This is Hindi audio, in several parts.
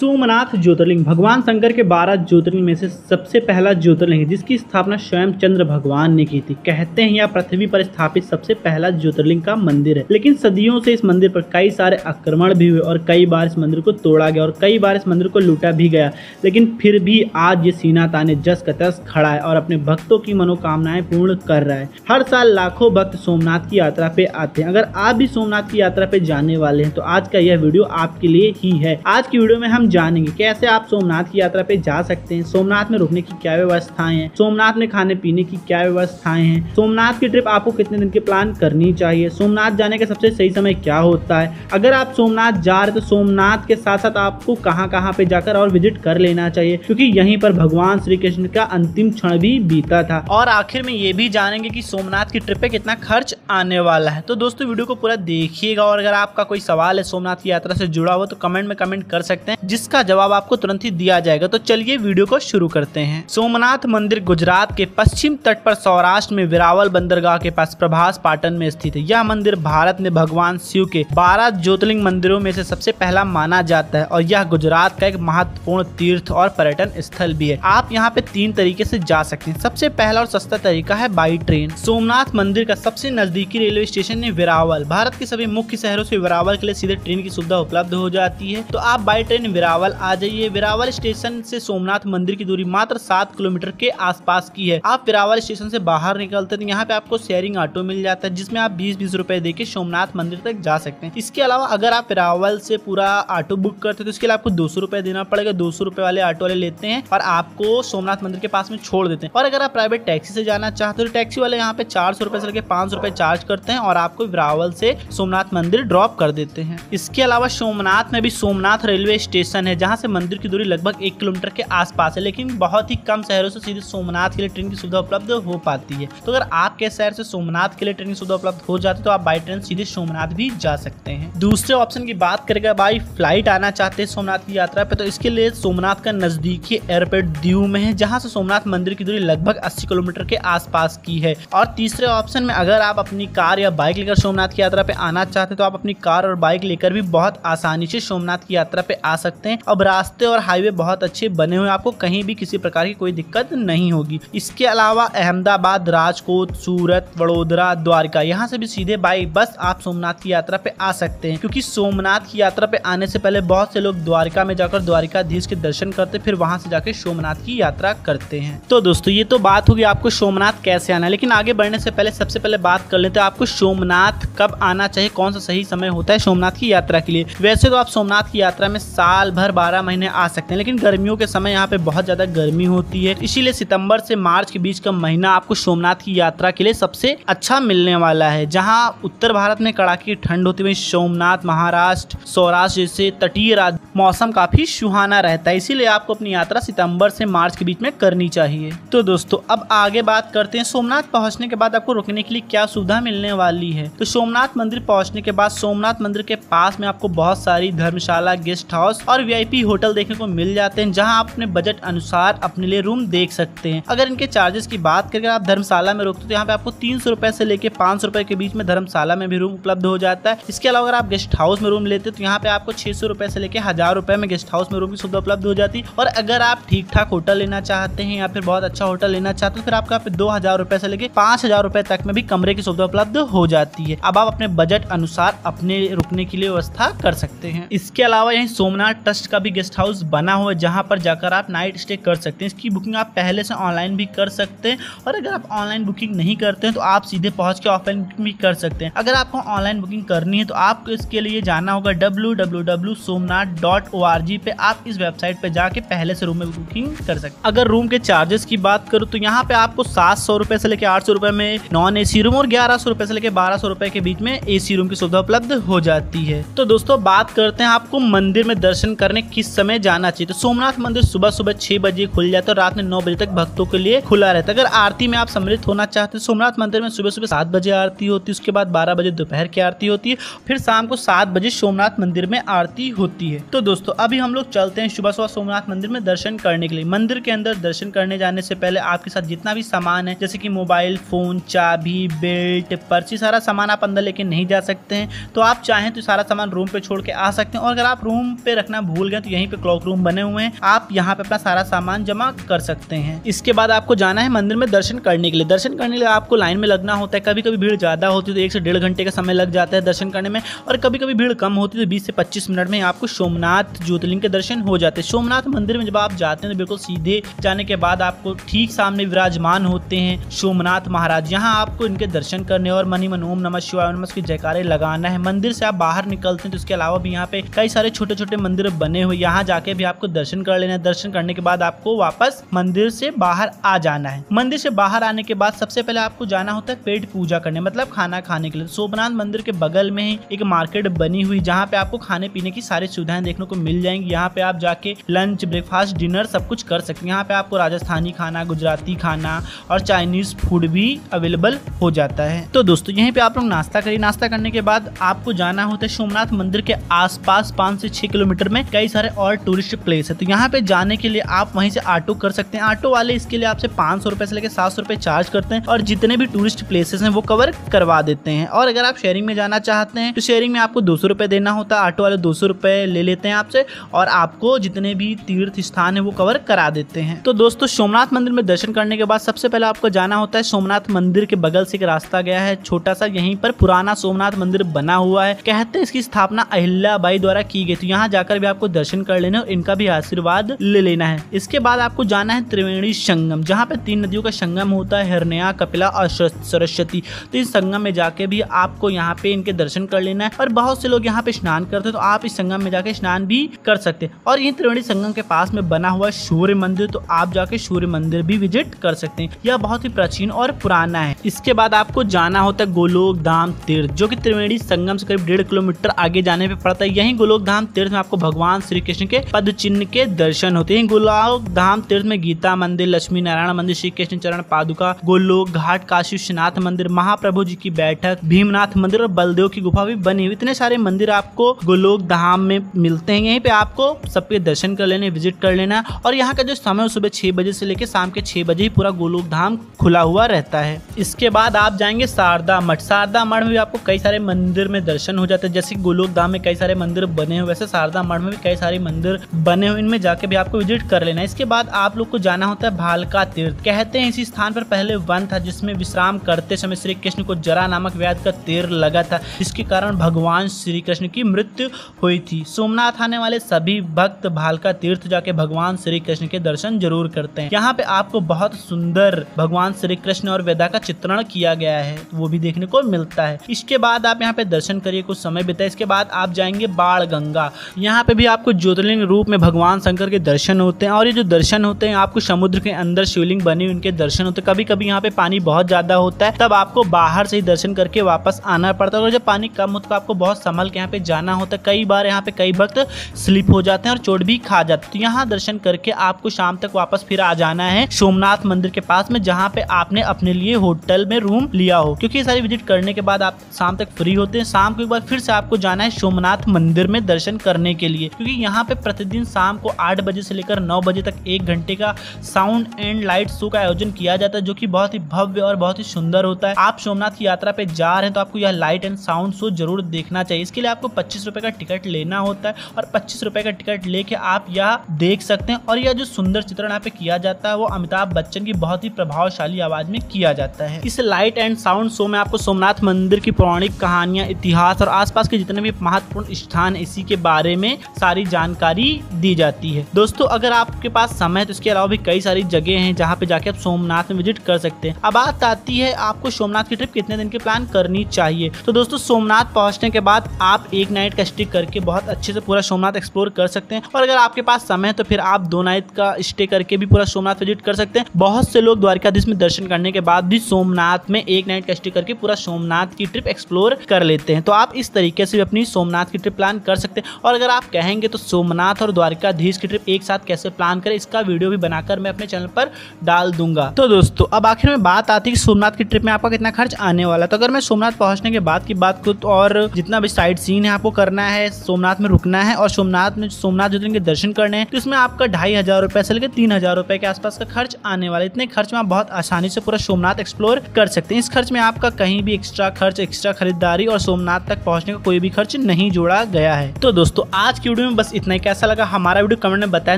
सोमनाथ ज्योतिर्लिंग भगवान शंकर के 12 ज्योतिर्लिंग में से सबसे पहला ज्योतिर्लिंग है, जिसकी स्थापना स्वयं चंद्र भगवान ने की थी। कहते हैं यह पृथ्वी पर स्थापित सबसे पहला ज्योतिर्लिंग का मंदिर है। लेकिन सदियों से इस मंदिर पर कई सारे आक्रमण भी हुए और कई बार इस मंदिर को तोड़ा गया और कई बार इस मंदिर को लूटा भी गया। लेकिन फिर भी आज ये सीना ताने जस का तस खड़ा है और अपने भक्तों की मनोकामनाएं पूर्ण कर रहा है। हर साल लाखों भक्त सोमनाथ की यात्रा पे आते हैं। अगर आप भी सोमनाथ की यात्रा पे जाने वाले हैं तो आज का यह वीडियो आपके लिए ही है। आज की वीडियो में हम जानेंगे कैसे आप सोमनाथ की यात्रा पे जा सकते हैं, सोमनाथ में रुकने की क्या व्यवस्थाएं हैं, सोमनाथ में खाने पीने की क्या व्यवस्थाएं हैं, सोमनाथ की ट्रिप आपको कितने दिन की प्लान करनी चाहिए, सोमनाथ जाने का सबसे सही समय क्या होता है, अगर आप सोमनाथ जा रहे तो सोमनाथ के साथ साथ आपको कहां पे जाकर और विजिट कर लेना चाहिए, क्योंकि यहीं पर भगवान श्री कृष्ण का अंतिम क्षण भी बीता था। और आखिर में ये भी जानेंगे कि सोमनाथ की ट्रिप पे कितना खर्च आने वाला है। तो दोस्तों वीडियो को पूरा देखिएगा और अगर आपका कोई सवाल है सोमनाथ की यात्रा से जुड़ा हुआ तो कमेंट में कमेंट कर सकते हैं, जिसका जवाब आपको तुरंत ही दिया जाएगा। तो चलिए वीडियो को शुरू करते हैं। सोमनाथ मंदिर गुजरात के पश्चिम तट पर सौराष्ट्र में वेरावल बंदरगाह के पास प्रभास पाटन में स्थित है। यह मंदिर भारत में भगवान शिव के 12 ज्योतिर्लिंग मंदिरों में से सबसे पहला माना जाता है और यह गुजरात का एक महत्वपूर्ण तीर्थ और पर्यटन स्थल भी है। आप यहाँ पे 3 तरीके से जा सकते हैं। सबसे पहला और सस्ता तरीका है बाई ट्रेन। सोमनाथ मंदिर का सबसे नजदीकी रेलवे स्टेशन है वेरावल। भारत के सभी मुख्य शहरों से वेरावल के लिए सीधे ट्रेन की सुविधा उपलब्ध हो जाती है। तो आप बाई ट्रेन वेरावल आ जाइए। वेरावल स्टेशन से सोमनाथ मंदिर की दूरी मात्र 7 किलोमीटर के आसपास की है। आप वेरावल स्टेशन से बाहर निकलते तो यहाँ पे आपको शेयरिंग ऑटो मिल जाता है, जिसमें आप 20-20 रुपए देके सोमनाथ मंदिर तक जा सकते हैं। इसके अलावा अगर आप वेरावल से पूरा ऑटो बुक करते हैं तो इसके लिए आपको 200 रुपए देना पड़ेगा। 200 रुपए वाले ऑटो वाले लेते हैं और आपको सोमनाथ मंदिर के पास में छोड़ देते हैं। और अगर आप प्राइवेट टैक्सी से जाना चाहते हो तो टैक्सी वाले यहाँ पे 400 रुपए से लेकर 500 रुपए चार्ज करते हैं और आपको वेरावल से सोमनाथ मंदिर ड्रॉप कर देते हैं। इसके अलावा सोमनाथ में भी सोमनाथ रेलवे स्टेशन है, जहाँ से मंदिर की दूरी लगभग 1 किलोमीटर के आसपास है। लेकिन बहुत ही कम शहरों से सीधे सोमनाथ के लिए ट्रेन की सुविधा उपलब्ध हो पाती है। तो अगर आपके शहर से सोमनाथ के लिए ट्रेन की सुविधा उपलब्ध हो जाती है तो आप बाई ट्रेन सीधे सोमनाथ भी जा सकते हैं। दूसरे ऑप्शन की बात करेगा, बाई फ्लाइट आना चाहते हैं सोमनाथ की यात्रा पे, तो इसके लिए सोमनाथ का नजदीकी एयरपोर्ट दीव में है, जहाँ से सोमनाथ मंदिर की दूरी लगभग 80 किलोमीटर के आसपास की है। और तीसरे ऑप्शन में अगर आप अपनी कार या बाइक लेकर सोमनाथ की यात्रा पे आना चाहते हैं तो आप अपनी कार और बाइक लेकर भी बहुत आसानी से सोमनाथ की यात्रा पे आ सकते हैं। अब रास्ते और हाईवे बहुत अच्छे बने हुए, आपको कहीं भी किसी प्रकार की कोई दिक्कत नहीं होगी। इसके अलावा अहमदाबाद, राजकोट, सूरत, वडोदरा, द्वारका, यहाँ से भी सीधे बाई बस आप सोमनाथ की यात्रा पे आ सकते हैं, क्योंकि सोमनाथ की यात्रा पे आने से पहले बहुत से लोग द्वारका में जाकर द्वारिकाधीश के दर्शन करते, फिर वहां से जाकर सोमनाथ की यात्रा करते हैं। तो दोस्तों ये तो बात होगी आपको सोमनाथ कैसे आना है, लेकिन आगे बढ़ने से पहले सबसे पहले बात कर लेते हैं आपको सोमनाथ कब आना चाहिए, कौन सा सही समय होता है सोमनाथ की यात्रा के लिए। वैसे तो आप सोमनाथ की यात्रा में साल भर 12 महीने आ सकते हैं, लेकिन गर्मियों के समय यहाँ पे बहुत ज्यादा गर्मी होती है, इसीलिए सितंबर से मार्च के बीच का महीना आपको सोमनाथ की यात्रा के लिए सबसे अच्छा मिलने वाला है। जहाँ उत्तर भारत में कड़ाके की ठंड होती है, सोमनाथ, महाराष्ट्र, सौराष्ट्र जैसे तटीय राज्य मौसम काफी सुहाना रहता है, इसीलिए आपको अपनी यात्रा सितंबर से मार्च के बीच में करनी चाहिए। तो दोस्तों अब आगे बात करते हैं सोमनाथ पहुंचने के बाद आपको रुकने के लिए क्या सुविधा मिलने वाली है। तो सोमनाथ मंदिर पहुंचने के बाद सोमनाथ मंदिर के पास में आपको बहुत सारी धर्मशाला, गेस्ट हाउस और VIP होटल देखने को मिल जाते हैं, जहां आप अपने बजट अनुसार अपने लिए रूम देख सकते हैं। अगर इनके चार्जेस की बात करें, आप धर्मशाला में रुकते तो यहाँ पे आपको 300 रुपए से लेके 500 रुपए के बीच में धर्मशाला में भी रूम उपलब्ध हो जाता है। इसके अलावा अगर आप गेस्ट हाउस में रूम लेते तो यहाँ पे आपको 600 रुपए से लेके 1000 रुपए में गेस्ट हाउस में रूम की सुविधा उपलब्ध हो जाती है। और अगर आप ठीक ठाक होटल लेना चाहते हैं या फिर बहुत अच्छा होटल लेना चाहते हैं तो फिर आपको यहाँ पे 2000 रुपए से लेके 5000 रुपए तक में भी कमरे की सुविधा उपलब्ध हो जाती है। अब आप अपने बजट अनुसार अपने रुकने के लिए व्यवस्था कर सकते हैं। इसके अलावा यहीं सोमनाथ ट्रस्ट का भी गेस्ट हाउस बना हुआ है, जहां पर जाकर आप नाइट स्टे कर सकते हैं। इसकी बुकिंग आप पहले से ऑनलाइन भी कर सकते हैं और अगर आप ऑनलाइन बुकिंग नहीं करते हैं तो आप सीधे पहुंच के ऑफलाइन बुकिंग भी कर सकते हैं। अगर आपको ऑनलाइन बुकिंग करनी है तो आपको इसके लिए जाना होगा www.somnath.org पे। आप इस वेबसाइट पे जाके पहले से रूम में बुकिंग कर सकते हैं। अगर रूम के चार्जेस की बात करूँ तो यहाँ पे आपको 700 रुपए से लेकर 800 रुपए में नॉन AC रूम और 1100 रुपए से लेकर 1200 रुपए के बीच में AC रूम की सुविधा उपलब्ध हो जाती है। तो दोस्तों बात करते हैं आपको मंदिर में दर्शन करने किस समय जाना चाहिए। तो सोमनाथ मंदिर सुबह 6 बजे खुल जाता है और रात में 9 बजे तक भक्तों के लिए खुला रहता है। अगर आरती में आप सम्मिलित होना चाहते हैं, सोमनाथ मंदिर में सुबह 7 बजे आरती होती है, उसके बाद 12 बजे दोपहर की आरती होती है, फिर शाम को 7 बजे सोमनाथ मंदिर में आरती होती है। तो दोस्तों अभी हम लोग चलते हैं सुबह सोमनाथ मंदिर में दर्शन करने के लिए। मंदिर के अंदर दर्शन करने जाने से पहले आपके साथ जितना भी सामान है, जैसे कि मोबाइल फोन, चाबी, बेल्ट, पर्ची, सारा सामान आप अंदर लेके नहीं जा सकते हैं। तो आप चाहें तो सारा सामान रूम पे छोड़ के आ सकते हैं और अगर आप रूम पे रखना भूल गए तो यहीं पे क्लॉक रूम बने हुए हैं, आप यहाँ पे अपना सारा सामान जमा कर सकते हैं। इसके बाद आपको जाना है मंदिर में दर्शन करने के लिए। दर्शन करने के लिए आपको लाइन में लगना होता है। कभी कभी भीड़ ज्यादा होती है तो 1 से 1.5 घंटे का समय लग जाता है दर्शन करने में, और कभी कभी भीड़ कम होती है तो 20 से 25 मिनट में आपको सोमनाथ ज्योतिर्लिंग के दर्शन हो जाते हैं। सोमनाथ मंदिर में जब आप जाते हैं तो बिल्कुल सीधे जाने के बाद आपको ठीक सामने विराजमान होते हैं सोमनाथ महाराज। यहाँ आपको इनके दर्शन करने और मनी मन ओम नमः शिवाय नमः की जयकारे लगाना है। मंदिर से आप बाहर निकलते हैं तो इसके अलावा भी यहाँ पे कई सारे छोटे छोटे मंदिर बने हुए, यहाँ जाके भी आपको दर्शन कर लेना है। दर्शन करने के बाद आपको वापस मंदिर से बाहर आ जाना है। मंदिर से बाहर आने के बाद सबसे पहले आपको जाना होता है पेट पूजा करने, मतलब खाना खाने के लिए। सोमनाथ मंदिर के बगल में ही एक मार्केट बनी हुई जहाँ पे आपको खाने पीने की सारी सुविधाएं देखने को मिल जाएंगी। यहाँ पे आप जाके लंच, ब्रेकफास्ट, डिनर सब कुछ कर सकते हैं। यहाँ पे आपको राजस्थानी खाना, गुजराती खाना और चाइनीज फूड भी अवेलेबल हो जाता है। तो दोस्तों यहीं पे आप लोग नाश्ता करिए। नाश्ता करने के बाद आपको जाना होता है सोमनाथ मंदिर के आसपास 5 से 6 किलोमीटर में कई सारे और टूरिस्ट प्लेस है। तो यहाँ पे जाने के लिए आप वहीं से ऑटो कर सकते हैं। ऑटो वाले इसके लिए आपसे 500 रुपए से लेकर 700 रुपए चार्ज करते हैं और जितने भी टूरिस्ट प्लेसेस हैं वो कवर करवा देते हैं। और अगर आप शेयरिंग में जाना चाहते हैं तो शेयरिंग में आपको 200 रुपए देना होता है। ऑटो वाले 200 रुपए ले लेते हैं आपसे और आपको जितने भी तीर्थ स्थान है वो कवर करा देते हैं। तो दोस्तों सोमनाथ मंदिर में दर्शन करने के बाद सबसे पहले आपको जाना होता है सोमनाथ मंदिर के बगल से एक रास्ता गया है छोटा सा, यहीं पर पुराना सोमनाथ मंदिर बना हुआ है। कहते हैं इसकी स्थापना अहिल्याबाई द्वारा की गई। तो यहाँ जाकर भी आपको दर्शन कर लेना और इनका भी आशीर्वाद ले लेना है। इसके बाद आपको जाना है त्रिवेणी संगम, जहाँ पे 3 नदियों का संगम होता है, हिरण्या, कपिला और सरस्वती। तो इस संगम में जाके भी आपको यहाँ पे इनके दर्शन कर लेना है। और बहुत से लोग यहाँ पे स्नान करते हैं तो आप इस संगम में जाके स्नान भी कर सकते हैं। और ये त्रिवेणी संगम के पास में बना हुआ सूर्य मंदिर, तो आप जाके सूर्य मंदिर भी विजिट कर सकते हैं। यह बहुत ही प्राचीन और पुराना है। इसके बाद आपको जाना होता है गोलोक धाम तीर्थ, जो कि त्रिवेणी संगम से करीब 1.5 किलोमीटर आगे जाने पे पड़ता है। यही गोलोक धाम तीर्थ में आपको भगवान श्री कृष्ण के पद चिन्ह के दर्शन होते हैं। गोलोक धाम तीर्थ में गीता मंदिर, लक्ष्मी नारायण मंदिर, श्री कृष्ण चरण पादुका, गोलोक घाट, काशी विश्वनाथ मंदिर, महाप्रभु जी की बैठक, भीमनाथ मंदिर और बलदेव की गुफा भी बनी हुई। इतने सारे मंदिर आपको गोलोक धाम में मिलते हैं। यहीं पे आपको सबके दर्शन कर लेने, विजिट कर लेना। और यहाँ का जो समय सुबह 6 बजे से लेकर शाम के 6 बजे ही पूरा गोलोक धाम खुला हुआ रहता है। इसके बाद आप जाएंगे शारदा मठ। शारदा मठ में भी आपको कई सारे मंदिर में दर्शन हो जाते हैं। जैसे गोलोक धाम में कई सारे मंदिर बने हुए, वैसे शारदा मठ में भी कई सारे मंदिर बने हुए, इनमें जाके भी आपको विजिट कर लेना है। इसके बाद आप लोग को जाना होता है भालका तीर्थ। कहते हैं इसी स्थान पर पहले वन था जिसमें विश्राम करते समय श्री कृष्ण को जरा नामक व्याध का तीर लगा था, जिसके कारण भगवान श्री कृष्ण की मृत्यु हुई थी। सोमनाथ आने वाले सभी भक्त भालका तीर्थ जाके भगवान श्री कृष्ण के दर्शन जरूर करते हैं। यहाँ पे आपको बहुत सुंदर भगवान श्री कृष्ण और वेदा का चित्रण किया गया है, वो भी देखने को मिलता है। इसके बाद आप यहाँ पे दर्शन करिए, कुछ समय बिताए। इसके बाद आप जाएंगे बाण गंगा। यहाँ पे भी आपको ज्योतिर्लिंग रूप में भगवान शंकर के दर्शन होते हैं। और ये जो दर्शन होते हैं आपको समुद्र के अंदर शिवलिंग बनी उनके दर्शन होते हैं। कभी कभी यहाँ पे पानी बहुत ज्यादा होता है, तब आपको बाहर से ही दर्शन करके वापस आना पड़ता है। और जब पानी कम होता है तो आपको बहुत संभल के यहाँ पे जाना होता है। कई बार यहाँ पे कई भक्त स्लिप हो जाते हैं और चोट भी खा जाते हैं। तो यहाँ दर्शन करके आपको शाम तक वापस फिर आ जाना है सोमनाथ मंदिर के पास में, जहाँ पे आपने अपने लिए होटल में रूम लिया हो। क्योंकि ये सारी विजिट करने के बाद आप शाम तक फ्री होते हैं। शाम को एक बार फिर से आपको जाना है सोमनाथ मंदिर में दर्शन करने के लिए, क्योंकि यहाँ पे प्रतिदिन शाम को 8 बजे से लेकर 9 बजे तक 1 घंटे का साउंड एंड लाइट शो का आयोजन किया जाता है, जो कि बहुत ही भव्य और बहुत ही सुंदर होता है। आप सोमनाथ की यात्रा पे जा रहे हैं तो आपको यह लाइट एंड साउंड शो जरूर देखना चाहिए। इसके लिए आपको 25 रुपए का टिकट लेना होता है और 25 रुपए का टिकट लेके आप यह देख सकते हैं। और यह जो सुंदर चित्रण यहाँ पे किया जाता है वो अमिताभ बच्चन की बहुत ही प्रभावशाली आवाज में किया जाता है। इस लाइट एंड साउंड शो में आपको सोमनाथ मंदिर की पौराणिक कहानियां, इतिहास और आसपास के जितने भी महत्वपूर्ण स्थान इसी के बारे में सारी जानकारी दी जाती है। दोस्तों अगर आपके पास समय है तो इसके अलावा भी कई सारी जगह हैं जहाँ पे जाके आप सोमनाथ में विजिट कर सकते हैं। अब बात आती है आपको सोमनाथ की ट्रिप कितने दिन की प्लान करनी चाहिए। तो दोस्तों सोमनाथ पहुंचने के बाद आप 1 नाइट का स्टे करके बहुत अच्छे से पूरा सोमनाथ एक्सप्लोर कर सकते हैं। और अगर आपके पास समय है तो फिर आप 2 नाइट का स्टे करके भी पूरा सोमनाथ विजिट कर सकते हैं। बहुत से लोग द्वारकाधीश में दर्शन करने के बाद भी सोमनाथ में 1 नाइट का स्टे करके पूरा सोमनाथ की ट्रिप एक्सप्लोर कर लेते हैं। तो आप इस तरीके से भी अपनी सोमनाथ की ट्रिप प्लान कर सकते हैं। और अगर आप कहेंगे तो सोमनाथ और द्वारकाधीश की ट्रिप एक साथ कैसे प्लान करें, इसका वीडियो भी बनाकर मैं अपने चैनल पर डाल दूंगा। तो दोस्तों अब आखिर में बात आती है कि सोमनाथ की ट्रिप में आपका कितना खर्च आने वाला है। तो अगर मैं सोमनाथ पहुंचने के बाद की बात करूं और जितना भी साइट सीन है आपको करना है, सोमनाथ में रुकना है और सोमनाथ ज्योतिर्लिंग के दर्शन करने हैं, तो इसमें आपका 2500 रुपए से लेकर 3000 रुपए के आसपास का खर्च आने वाला है। इतने खर्च में आप बहुत आसानी से पूरा सोमनाथ एक्सप्लोर कर सकते हैं। इस खर्च में आपका कहीं भी एक्स्ट्रा खर्च, एक्स्ट्रा खरीदारी और सोमनाथ तक पहुंचने का कोई भी खर्च नहीं जोड़ा गया है। तो दोस्तों आज की वीडियो में बस इतना ही। कैसा लगा हमारा वीडियो कमेंट में बताएं,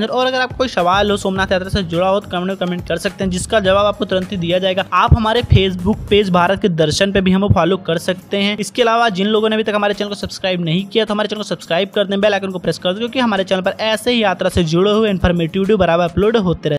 और अगर आपको कोई सवाल हो सोमनाथ यात्रा से जुड़ा हो तो कमेंट में कमेंट कर सकते हैं, जिसका जवाब आपको तुरंत ही दिया जाएगा। आप हमारे फेसबुक पेज भारत के दर्शन पे भी हमें फॉलो कर सकते हैं। इसके अलावा जिन लोगों ने अभी तक हमारे चैनल को सब्सक्राइब नहीं किया तो हमारे चैनल को सब्सक्राइब कर दें, बेल आइकन को प्रेस कर दें, क्योंकि हमारे चैनल पर ऐसे ही यात्रा से जुड़े हुए इन्फॉर्मेटिव वीडियो बराबर अपलोड होते रहते हैं।